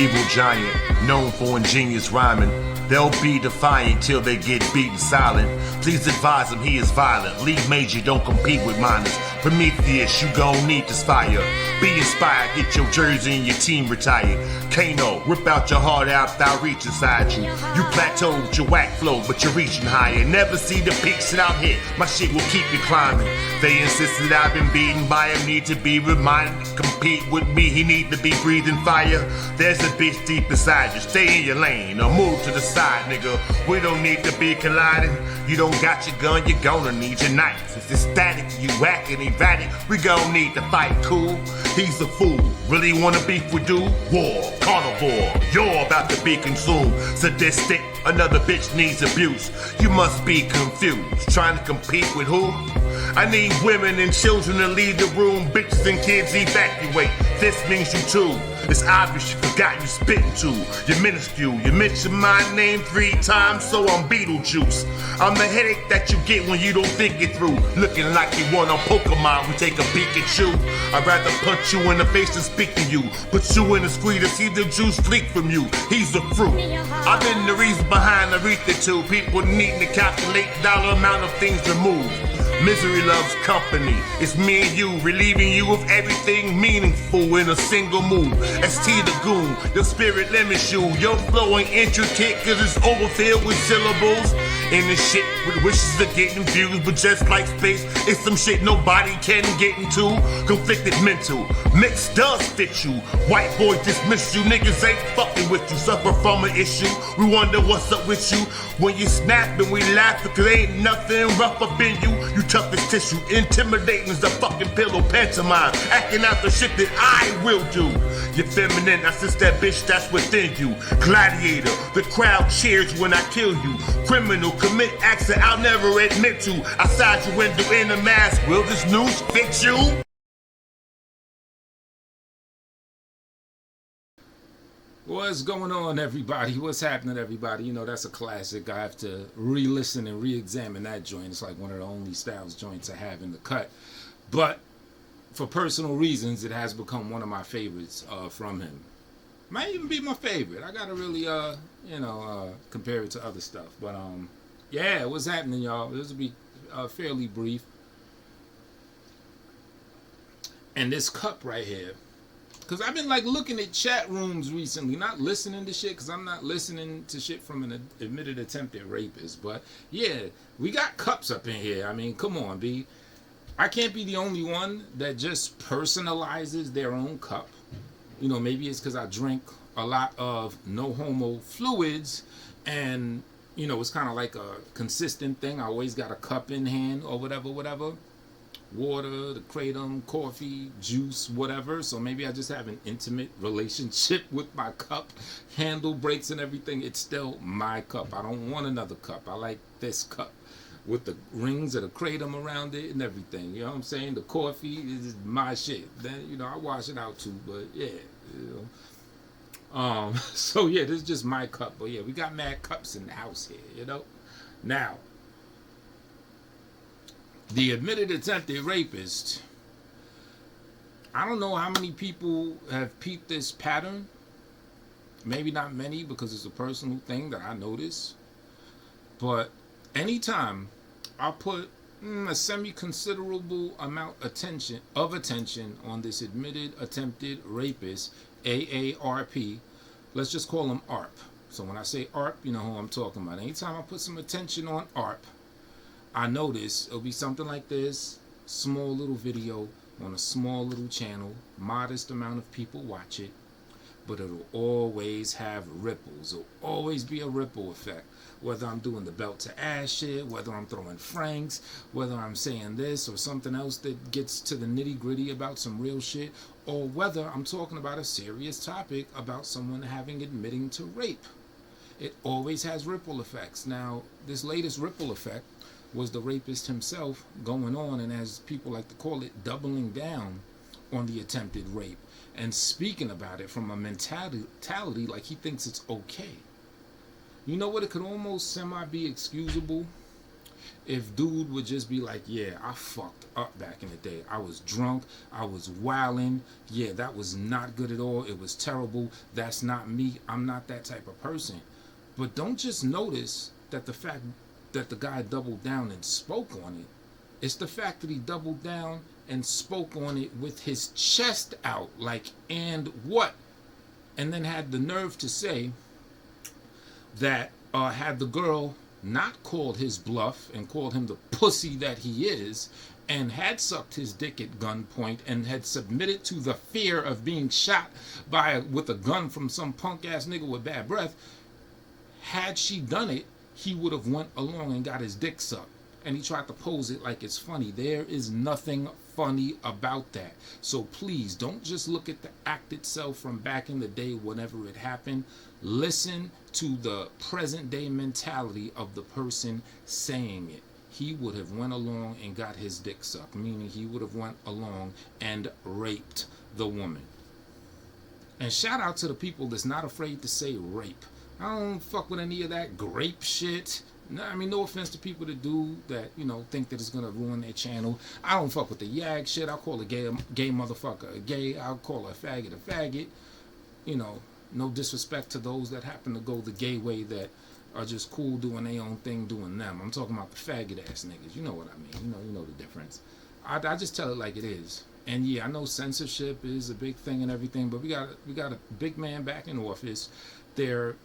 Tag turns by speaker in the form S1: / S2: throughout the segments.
S1: evil giant, known for ingenious rhyming. They'll be defiant till they get beaten silent. Please advise him he is violent. League major, don't compete with minors. Prometheus, you gon' need this fire. Be inspired, get your jersey and your team retired. Kano, rip out your heart out, thou reach inside you. You plateaued your whack flow, but you're reaching higher. Never see the peaks and out here, my shit will keep you climbing. They insisted I've been beaten by him, need to be reminded to compete with me, he need to be breathing fire. There's a bitch deep inside you, stay in your lane or move to the side, nigga. We don't need to be colliding. You don't got your gun, you're gonna need your knife. If it's static, you acting erratic, we gon' need to fight cool. He's a fool, really wanna beef with dude? War, carnivore, you're about to be consumed. Sadistic, another bitch needs abuse. You must be confused, trying to compete with who? I need women and children to leave the room, bitches and kids evacuate. This means you too. It's obvious you forgot you spitting to. You're minuscule. You mentioned my name 3 times, so I'm Beetlejuice. I'm the headache that you get when you don't think it through. Looking like you want on Pokemon, we take a peek at you. I'd rather punch you in the face than speak to you. Put you in the squeeze to see the juice leak from you. He's the fruit. I've been the reason behind the Aretha 2. People needing to calculate the dollar amount of things removed. Misery loves company. It's me and you, relieving you of everything meaningful in a single move. ST the goon, your spirit limits you. Your flow ain't intricate cause it's overfilled with syllables. In the shit with wishes of getting views, but just like space, it's some shit nobody can get into. Conflicted mental, mix does fit you. White boy dismiss you, niggas ain't fucking with you. Suffer from an issue, we wonder what's up with you. When you snap and we laugh because ain't nothing rough up in you. You tough as tissue, intimidating as a fucking pillow pantomime. Acting out the shit that I will do. You're feminine, I sense that bitch that's within you. Gladiator, the crowd cheers when I kill you. Criminal, commit acts that I'll never admit to. Outside your window in a mask, will this news fit you?
S2: What's going on, everybody? What's happening, everybody? You know, that's a classic. I have to re-listen and re-examine that joint. It's like one of the only Styles joints I have in the cut. But for personal reasons, it has become one of my favorites from him. Might even be my favorite. I gotta really, compare it to other stuff. But, yeah, what's happening, y'all? This will be fairly brief. And this cup right here, because I've been like looking at chat rooms recently, not listening to shit, because I'm not listening to shit from an admitted attempted rapist. But yeah, we got cups up in here. I mean, come on, B. I can't be the only one that just personalizes their own cup. You know, maybe it's because I drink a lot of no homo fluids, and you know, it's kind of like a consistent thing. I always got a cup in hand or whatever. Water, the kratom, coffee, juice, whatever. So maybe I just have an intimate relationship with my cup. Handle breaks and everything. It's still my cup. I don't want another cup. I like this cup with the rings of the kratom around it and everything. You know what I'm saying? The coffee is my shit. Then, you know, I wash it out too. But yeah, you know. So yeah, this is just my cup. But yeah, we got mad cups in the house here, you know. Now, the admitted attempted rapist, I don't know how many people have peeped this pattern. Maybe not many because it's a personal thing that I notice. But anytime I put a semi-considerable amount of attention on this admitted attempted rapist, AARP, let's just call him ARP. So when I say ARP, you know who I'm talking about. Anytime I put some attention on ARP, I notice it'll be something like this, small little video on a small little channel, modest amount of people watch it, but it'll always have ripples. It'll always be a ripple effect. Whether I'm doing the belt to ass shit, whether I'm throwing franks, whether I'm saying this or something else that gets to the nitty gritty about some real shit, or whether I'm talking about a serious topic about someone admitting to rape. It always has ripple effects. Now, this latest ripple effect was the rapist himself going on, and as people like to call it, doubling down on the attempted rape and speaking about it from a mentality like he thinks it's okay. You know what? It could almost semi be excusable if dude would just be like, yeah, I fucked up back in the day. I was drunk. I was wilding. Yeah, that was not good at all. It was terrible. That's not me. I'm not that type of person. But don't just notice that the fact that the guy doubled down and spoke on it. It's the fact that he doubled down and spoke on it with his chest out, like, and what? And then had the nerve to say that had the girl not called his bluff and called him the pussy that he is, and had sucked his dick at gunpoint and had submitted to the fear of being shot with a gun from some punk ass nigga with bad breath, had she done it, he would have went along and got his dick sucked. And he tried to pose it like it's funny. There is nothing funny about that. So please don't just look at the act itself from back in the day whenever it happened. Listen to the present day mentality of the person saying it. He would have went along and got his dick sucked, meaning he would have went along and raped the woman. And shout out to the people that's not afraid to say rape. I don't fuck with any of that grape shit. No, I mean, no offense to people that do that, you know, think that it's gonna ruin their channel. I don't fuck with the yag shit. I'll call a gay motherfucker a gay. I'll call a faggot. You know, no disrespect to those that happen to go the gay way that are just cool doing their own thing, doing them. I'm talking about the faggot ass niggas. You know what I mean? You know the difference. I just tell it like it is. And yeah, I know censorship is a big thing and everything, but we got a big man back in office. They're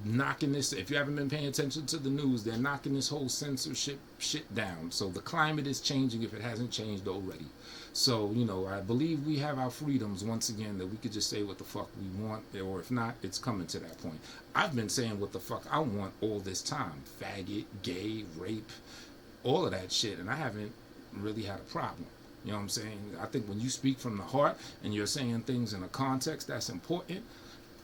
S2: knocking this, if you haven't been paying attention to the news, they're knocking this whole censorship shit down. So the climate is changing if it hasn't changed already. So, you know, I believe we have our freedoms once again, that we could just say what the fuck we want, or if not, it's coming to that point. I've been saying what the fuck I want all this time. Faggot, gay, rape, all of that shit, and I haven't really had a problem. You know what I'm saying? I think when you speak from the heart and you're saying things in a context that's important,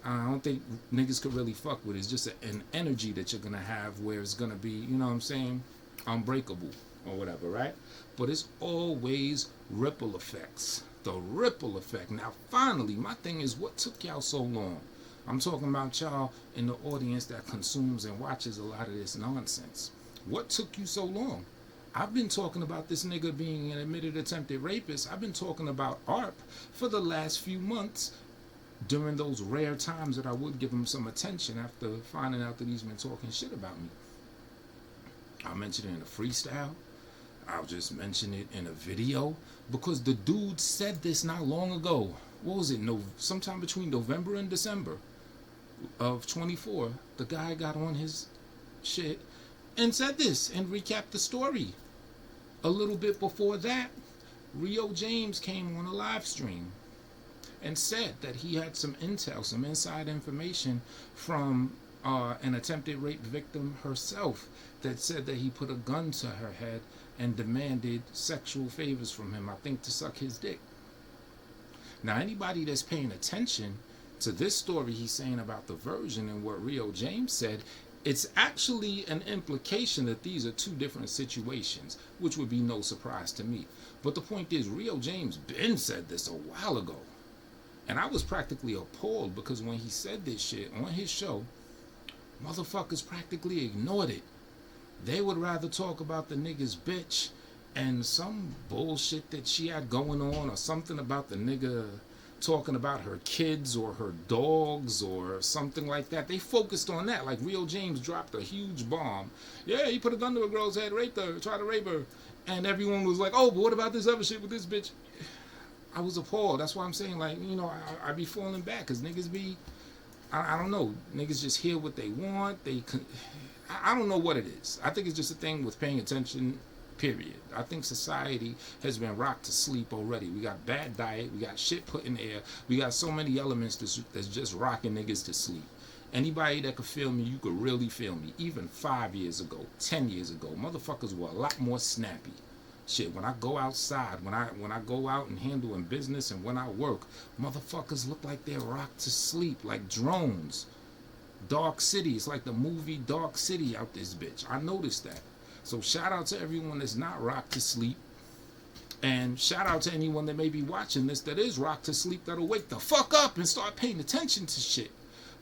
S2: I don't think niggas could really fuck with it. It's just an energy that you're gonna have where it's gonna be, you know what I'm saying, unbreakable or whatever, right? But it's always ripple effects. The ripple effect. Now, finally, my thing is, what took y'all so long? I'm talking about y'all in the audience that consumes and watches a lot of this nonsense. What took you so long? I've been talking about this nigga being an admitted attempted rapist. I've been talking about ARP for the last few months, during those rare times that I would give him some attention after finding out that he's been talking shit about me. I'll mention it in a freestyle. I'll just mention it in a video, because the dude said this not long ago. What was it? Sometime between November and December of 24, the guy got on his shit and said this and recapped the story. A little bit before that, Rio James came on a live stream and said that he had some intel, some inside information from an attempted rape victim herself, that said that he put a gun to her head and demanded sexual favors from him, I think to suck his dick. Now, anybody that's paying attention to this story he's saying about the version and what Rio James said, it's actually an implication that these are two different situations, which would be no surprise to me. But the point is, Rio James been said this a while ago. And I was practically appalled, because when he said this shit on his show, motherfuckers practically ignored it. They would rather talk about the nigga's bitch and some bullshit that she had going on, or something about the nigga talking about her kids or her dogs or something like that. They focused on that. Like Rio James dropped a huge bomb. Yeah, he put a gun to a girl's head, raped her, tried to rape her. And everyone was like, oh, but what about this other shit with this bitch? I was appalled. That's why I'm saying, like, you know, I be falling back, because niggas be, I don't know, niggas just hear what they want. I don't know what it is. I think it's just a thing with paying attention, period. I think society has been rocked to sleep already. We got bad diet, we got shit put in the air, we got so many elements that's just rocking niggas to sleep. Anybody that could feel me, you could really feel me. Even 5 years ago, 10 years ago, motherfuckers were a lot more snappy. Shit, when I go outside, when I go out and handling business, and when I work, motherfuckers look like they're rocked to sleep, like drones. Dark City, it's like the movie Dark City out this bitch. I noticed that. So shout out to everyone that's not rocked to sleep. And shout out to anyone that may be watching this that is rocked to sleep, that'll wake the fuck up and start paying attention to shit.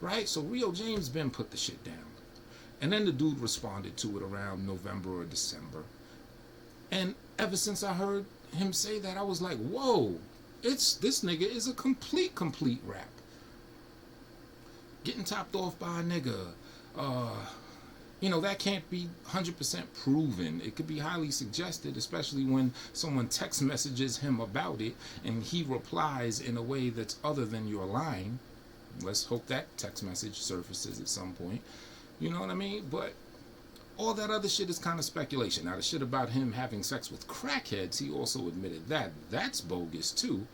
S2: Right? So Rio James been put the shit down. And then the dude responded to it around November or December. And ever since I heard him say that, I was like, whoa, this nigga is a complete rap. Getting topped off by a nigga, that can't be 100% proven. It could be highly suggested, especially when someone text messages him about it and he replies in a way that's other than your line. Let's hope that text message surfaces at some point. You know what I mean? But all that other shit is kind of speculation. Now, the shit about him having sex with crackheads, he also admitted that. That's bogus, too.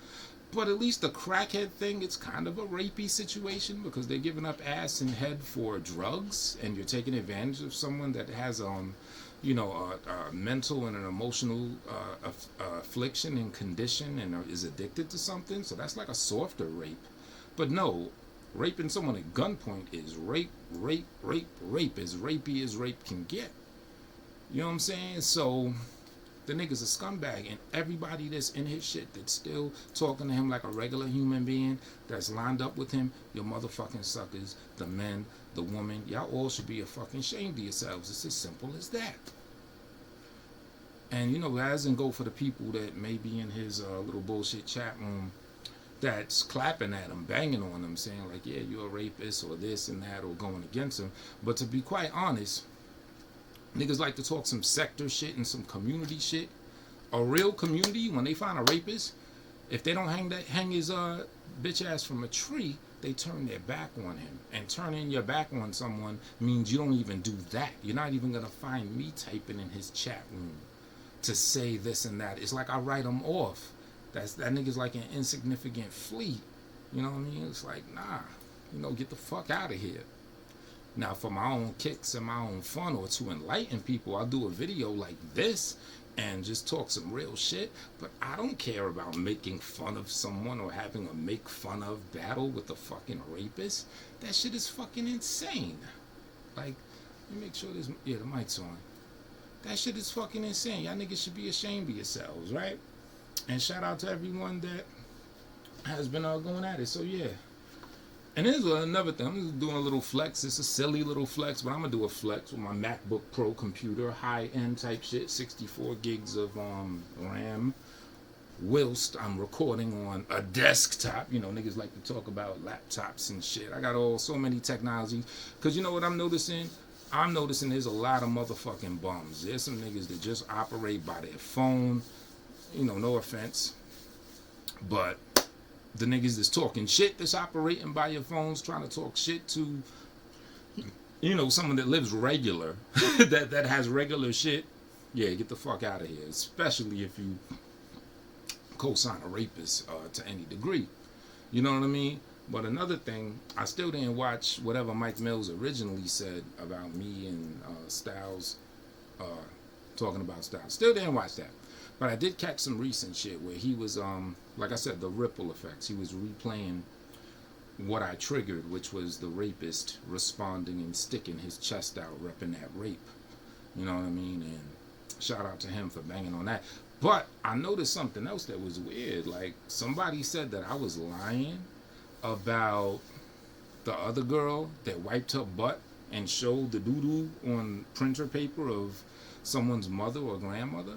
S2: But at least the crackhead thing, it's kind of a rapey situation because they're giving up ass and head for drugs, and you're taking advantage of someone that has, a mental and an emotional affliction and condition and is addicted to something. So that's like a softer rape. But no, raping someone at gunpoint is rape, as rapey as rape can get. You know what I'm saying? So the nigga's a scumbag, and everybody that's in his shit that's still talking to him like a regular human being that's lined up with him, your motherfucking suckers, the men, the woman, y'all all should be fucking ashamed of yourselves. It's as simple as that. And that doesn't go for the people that may be in his little bullshit chat room that's clapping at him, banging on him, saying like, yeah, you're a rapist or this and that, or going against him. But to be quite honest, niggas like to talk some sector shit and some community shit. A real community, when they find a rapist, if they don't hang his bitch ass from a tree, they turn their back on him. And turning your back on someone means you don't even do that. You're not even gonna find me typing in his chat room to say this and that. It's like I write him off. That nigga's like an insignificant flea. You know what I mean? It's like, nah, get the fuck out of here. Now, for my own kicks and my own fun, or to enlighten people, I'll do a video like this and just talk some real shit. But I don't care about making fun of someone or having a make fun of battle with a fucking rapist. That shit is fucking insane. Like, let me make sure the mic's on. That shit is fucking insane. Y'all niggas should be ashamed of yourselves, right? And shout out to everyone that has been going at it. So, yeah. And here's another thing. I'm just doing a little flex. It's a silly little flex, but I'm going to do a flex with my MacBook Pro computer. High-end type shit. 64 gigs of RAM. Whilst I'm recording on a desktop. Niggas like to talk about laptops and shit. I got so many technologies. Because you know what I'm noticing? I'm noticing there's a lot of motherfucking bums. There's some niggas that just operate by their phone. No offense. But the niggas that's talking shit, that's operating by your phones, trying to talk shit to, someone that lives regular, that has regular shit, yeah, get the fuck out of here. Especially if you co-sign a rapist to any degree. You know what I mean? But another thing, I still didn't watch whatever Mike Mills originally said about me and Styles, talking about Styles. Still didn't watch that. But I did catch some recent shit where he was, like I said, the ripple effects. He was replaying what I triggered, which was the rapist responding and sticking his chest out, repping that rape. You know what I mean? And shout out to him for banging on that. But I noticed something else that was weird. Like, somebody said that I was lying about the other girl that wiped her butt and showed the doo-doo on printer paper of someone's mother or grandmother.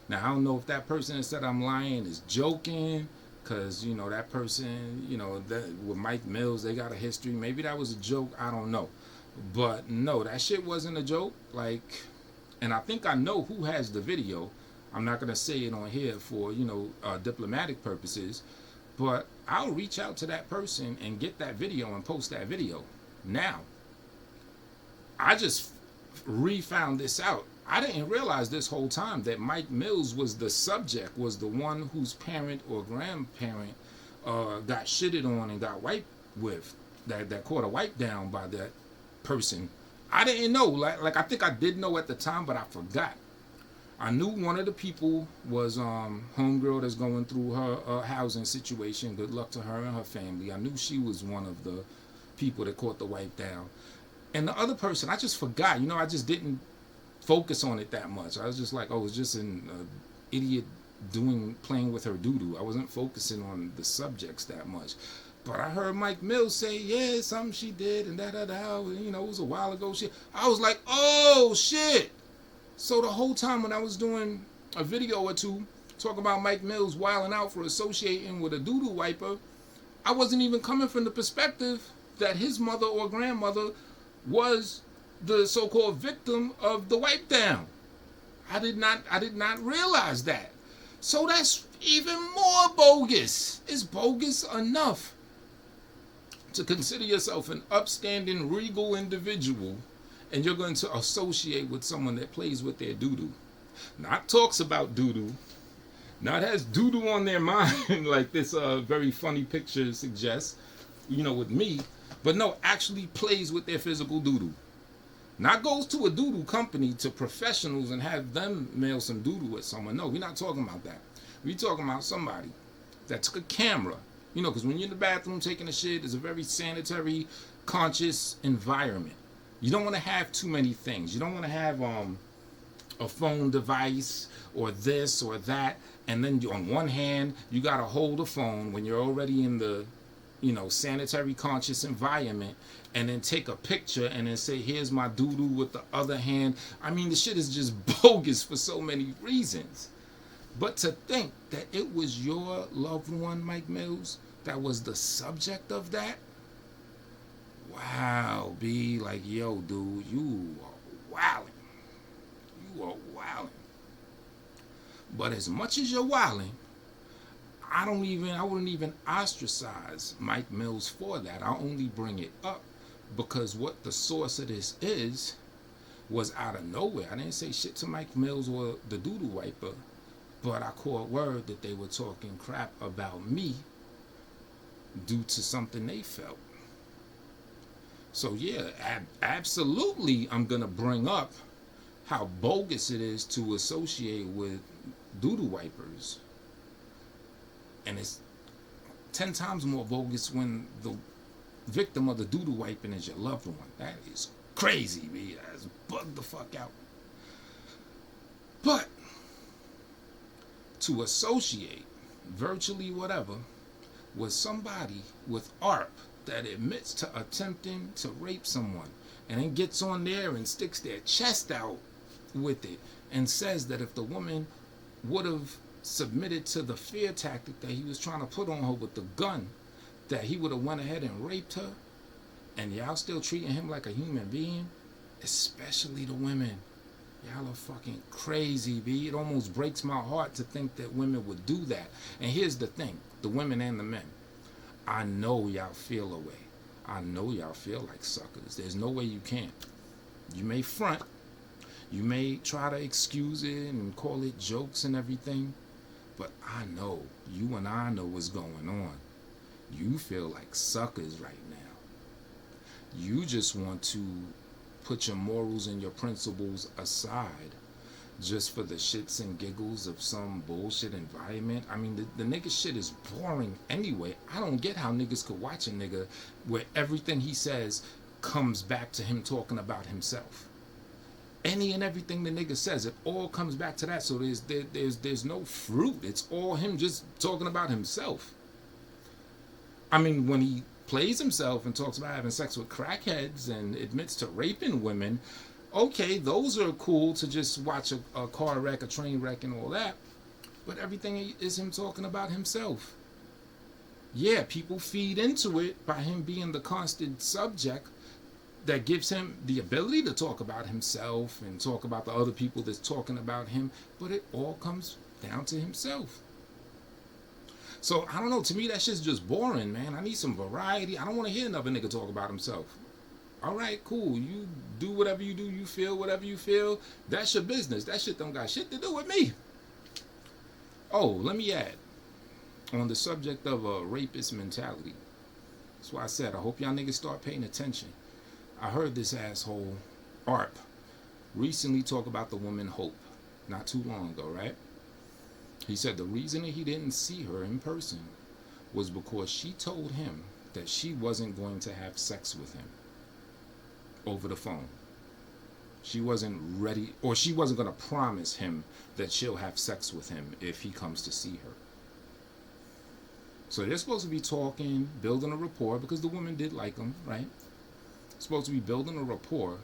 S2: Now, I don't know if that person that said I'm lying is joking, because, that person, that with Mike Mills, they got a history. Maybe that was a joke. I don't know. But, no, that shit wasn't a joke. Like, and I think I know who has the video. I'm not going to say it on here for, diplomatic purposes. But I'll reach out to that person and get that video and post that video. Now, I just re-found this out. I didn't realize this whole time that Mike Mills was the subject, was the one whose parent or grandparent got shitted on and got wiped with, that caught a wipe down by that person. I didn't know. Like I think I did know at the time, but I forgot. I knew one of the people was homegirl that's going through her housing situation. Good luck to her and her family. I knew she was one of the people that caught the wipe down. And the other person, I just forgot. I just didn't focus on it that much. I was just like, it's just an idiot playing with her doo-doo. I wasn't focusing on the subjects that much. But I heard Mike Mills say, yeah, something she did and da-da-da, you know, it was a while ago. Shit. I was like, oh, shit. So the whole time when I was doing a video or two talking about Mike Mills wilding out for associating with a doo-doo wiper, I wasn't even coming from the perspective that his mother or grandmother was the so-called victim of the wipe down. I did not realize that. So that's even more bogus. It's bogus enough to consider yourself an upstanding, regal individual, and you're going to associate with someone that plays with their doo-doo. Not talks about doo-doo, not has doo-doo on their mind like this very funny picture suggests, you know, with me, but no, actually plays with their physical doo-doo. Not goes to a doo-doo company, to professionals, and have them mail some doo-doo at someone. No, we're not talking about that. We're talking about somebody that took a camera. You know, because when you're in the bathroom taking a shit, it's a very sanitary, conscious environment. You don't want to have too many things. You don't want to have a phone device or this or that. And then on one hand, you got to hold a phone when you're already in the, you know, sanitary conscious environment, and then take a picture and then say, here's my doo-doo with the other hand. I mean, the shit is just bogus for so many reasons. But to think that it was your loved one, Mike Mills, that was the subject of that, wow, B, like, yo, dude, you are wilding. You are wilding. But as much as you're wilding, I wouldn't even ostracize Mike Mills for that. I'll only bring it up because what the source of this is was out of nowhere. I didn't say shit to Mike Mills or the doo-doo wiper, but I caught word that they were talking crap about me due to something they felt. So yeah, absolutely I'm going to bring up how bogus it is to associate with doo-doo wipers. And it's 10 times more bogus when the victim of the doo-doo wiping is your loved one. That is crazy, man. That's bugged the fuck out. But to associate virtually whatever with somebody with ARP that admits to attempting to rape someone and then gets on there and sticks their chest out with it and says that if the woman would have submitted to the fear tactic that he was trying to put on her with the gun, that he would have went ahead and raped her, and y'all still treating him like a human being, especially the women. Y'all are fucking crazy, B. It almost breaks my heart to think that women would do that. And here's the thing, the women and the men. I know y'all feel a way. I know y'all feel like suckers. There's no way you can't. You may front. You may try to excuse it and call it jokes and everything. But I know, you and I know what's going on. You feel like suckers right now. You just want to put your morals and your principles aside just for the shits and giggles of some bullshit environment. I mean, the nigga shit is boring anyway. I don't get how niggas could watch a nigga where everything he says comes back to him talking about himself. Any and everything the nigga says, it all comes back to that. So there's no fruit. It's all him just talking about himself. I mean, when he plays himself and talks about having sex with crackheads and admits to raping women, okay, those are cool to just watch a car wreck, a train wreck, and all that. But everything is him talking about himself. Yeah, people feed into it by him being the constant subject that gives him the ability to talk about himself and talk about the other people that's talking about him, but it all comes down to himself. So, I don't know, to me that shit's just boring, man. I need some variety. I don't want to hear another nigga talk about himself. Alright, cool. You do whatever you do, you feel whatever you feel. That's your business. That shit don't got shit to do with me. Oh, let me add, on the subject of a rapist mentality. That's why I said, I hope y'all niggas start paying attention. I heard this asshole, ARP, recently talk about the woman Hope, not too long ago, right? He said the reason that he didn't see her in person was because she told him that she wasn't going to have sex with him over the phone. She wasn't ready, or she wasn't going to promise him that she'll have sex with him if he comes to see her. So they're supposed to be talking, building a rapport, because the woman did like him, right? Supposed to be building a rapport.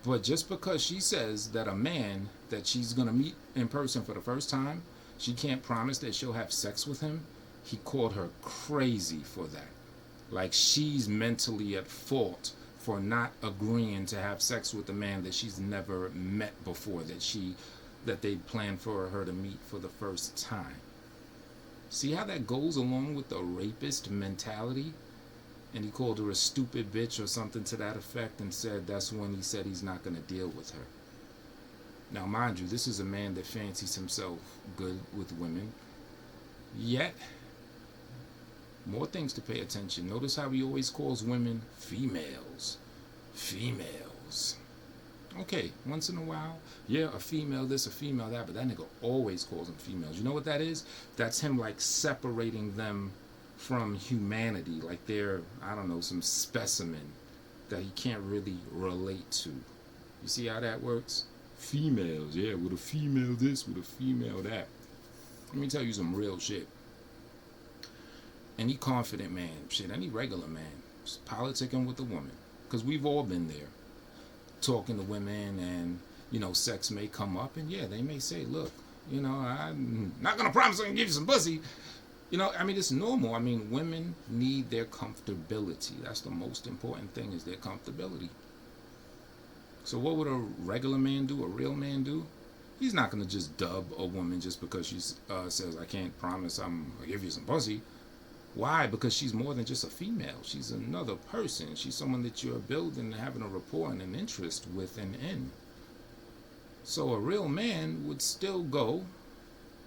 S2: But just because she says that a man that she's going to meet in person for the first time, she can't promise that she'll have sex with him, he called her crazy for that. Like she's mentally at fault for not agreeing to have sex with a man that she's never met before, that they planned for her to meet for the first time. See how that goes along with the rapist mentality? And he called her a stupid bitch or something to that effect, and said that's when he said he's not going to deal with her. Now, mind you, this is a man that fancies himself good with women. Yet, more things to pay attention. Notice how he always calls women females. Females. Okay, once in a while, yeah, a female this, a female that, but that nigga always calls them females. You know what that is? That's him like separating them from humanity, like they're, I don't know, some specimen that he can't really relate to. You see how that works? Females, yeah, with a female this, with a female that. Let me tell you some real shit. Any confident man, shit, any regular man, is politicking with a woman. Because we've all been there. Talking to women and, you know, sex may come up. And yeah, they may say, look, you know, I'm not going to promise I'm going to give you some pussy. You know, I mean, it's normal. I mean, women need their comfortability. That's the most important thing, is their comfortability. So what would a regular man do, a real man do? He's not going to just dub a woman just because she says, I can't promise I'm going to give you some pussy. Why? Because she's more than just a female. She's another person. She's someone that you're building and having a rapport and an interest with and in. So a real man would still go,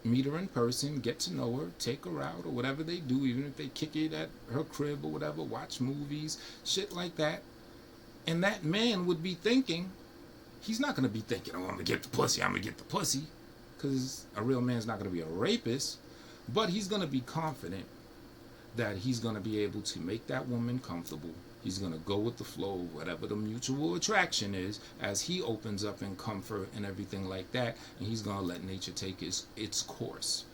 S2: meet her in person, get to know her, take her out, or whatever they do, even if they kick it at her crib or whatever, watch movies, shit like that. And that man would be thinking, he's not going to be thinking, oh, I'm going to get the pussy, I'm going to get the pussy. Because a real man's not going to be a rapist. But he's going to be confident that he's going to be able to make that woman comfortable. He's going to go with the flow, whatever the mutual attraction is, as he opens up in comfort and everything like that. And he's going to let nature take its course.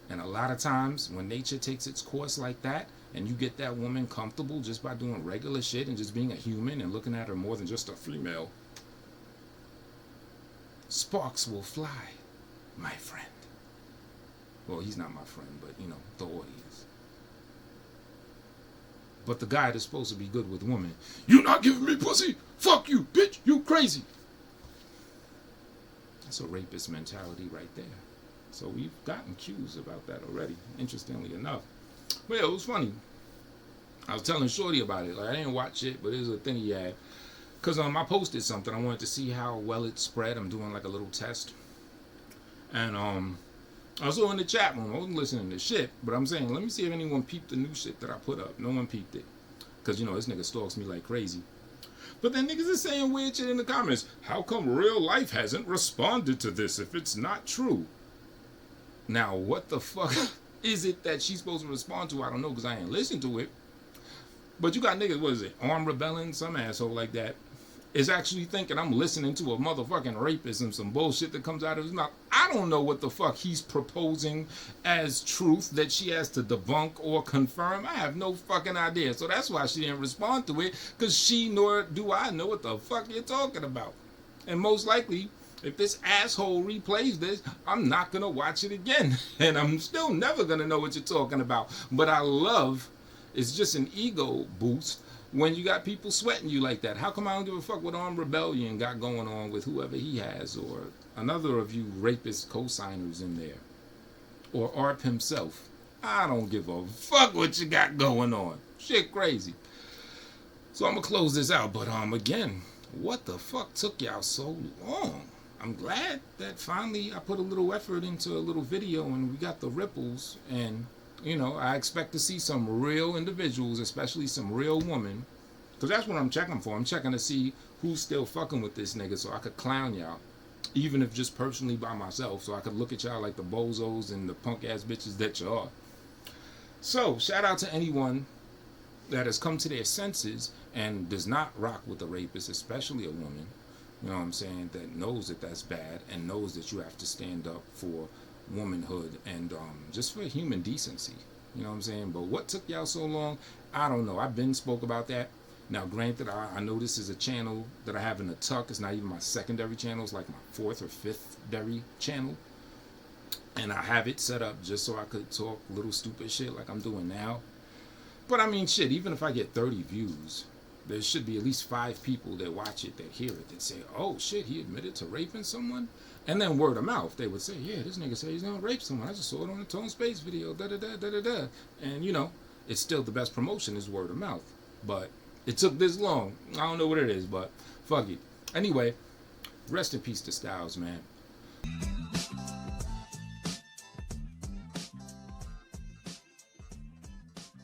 S2: And a lot of times when nature takes its course like that, and you get that woman comfortable just by doing regular shit and just being a human and looking at her more than just a female, sparks will fly, my friend. Well, he's not my friend, but, you know, the audience. But the guy that's supposed to be good with women, you not giving me pussy? Fuck you, bitch, you crazy. That's a rapist mentality right there. So we've gotten cues about that already, interestingly enough. But yeah, it was funny. I was telling Shorty about it. Like, I didn't watch it, but it was a thing he had. Because I posted something. I wanted to see how well it spread. I'm doing like a little test. And I was in the chat room. I wasn't listening to shit. But I'm saying, let me see if anyone peeped the new shit that I put up. No one peeped it. Because, you know, this nigga stalks me like crazy. But then niggas are saying weird shit in the comments. How come real life hasn't responded to this if it's not true? Now, what the fuck is it that she's supposed to respond to? I don't know, because I ain't listened to it. But you got niggas, what is it, Armed Rebellion, some asshole like that, is actually thinking I'm listening to a motherfucking rapist and some bullshit that comes out of his mouth. I don't know what the fuck he's proposing as truth that she has to debunk or confirm. I have no fucking idea. So that's why she didn't respond to it, because she nor do I know what the fuck you're talking about. And most likely, if this asshole replays this, I'm not going to watch it again. And I'm still never going to know what you're talking about. But I love, it's just an ego boost when you got people sweating you like that. How come I don't give a fuck what Armed Rebellion got going on with whoever he has, or another of you rapist co-signers in there, or ARP himself? I don't give a fuck what you got going on. Shit crazy. So I'm going to close this out. But again, what the fuck took y'all so long? I'm glad that finally I put a little effort into a little video and we got the ripples. And, you know, I expect to see some real individuals, especially some real women. Because that's what I'm checking for. I'm checking to see who's still fucking with this nigga so I could clown y'all. Even if just personally by myself. So I could look at y'all like the bozos and the punk ass bitches that you are. So, shout out to anyone that has come to their senses and does not rock with a rapist, especially a woman. You know what I'm saying? That knows that that's bad and knows that you have to stand up for womanhood and just for human decency. You know what I'm saying? But what took y'all so long? I don't know. I've been spoke about that. Now, granted, I know this is a channel that I have in the tuck. It's not even my secondary channel. It's like my fourth or fifth dairy channel. And I have it set up just so I could talk little stupid shit like I'm doing now. But I mean, shit, even if I get 30 views, there should be at least 5 people that watch it, that hear it, that say, oh shit, he admitted to raping someone. And then word of mouth, they would say, yeah, this nigga said he's gonna rape someone. I just saw it on the Tone Space video, da-da-da-da-da-da. And you know, it's still the best promotion is word of mouth. But it took this long. I don't know what it is, but fuck it. Anyway, rest in peace to Styles, man.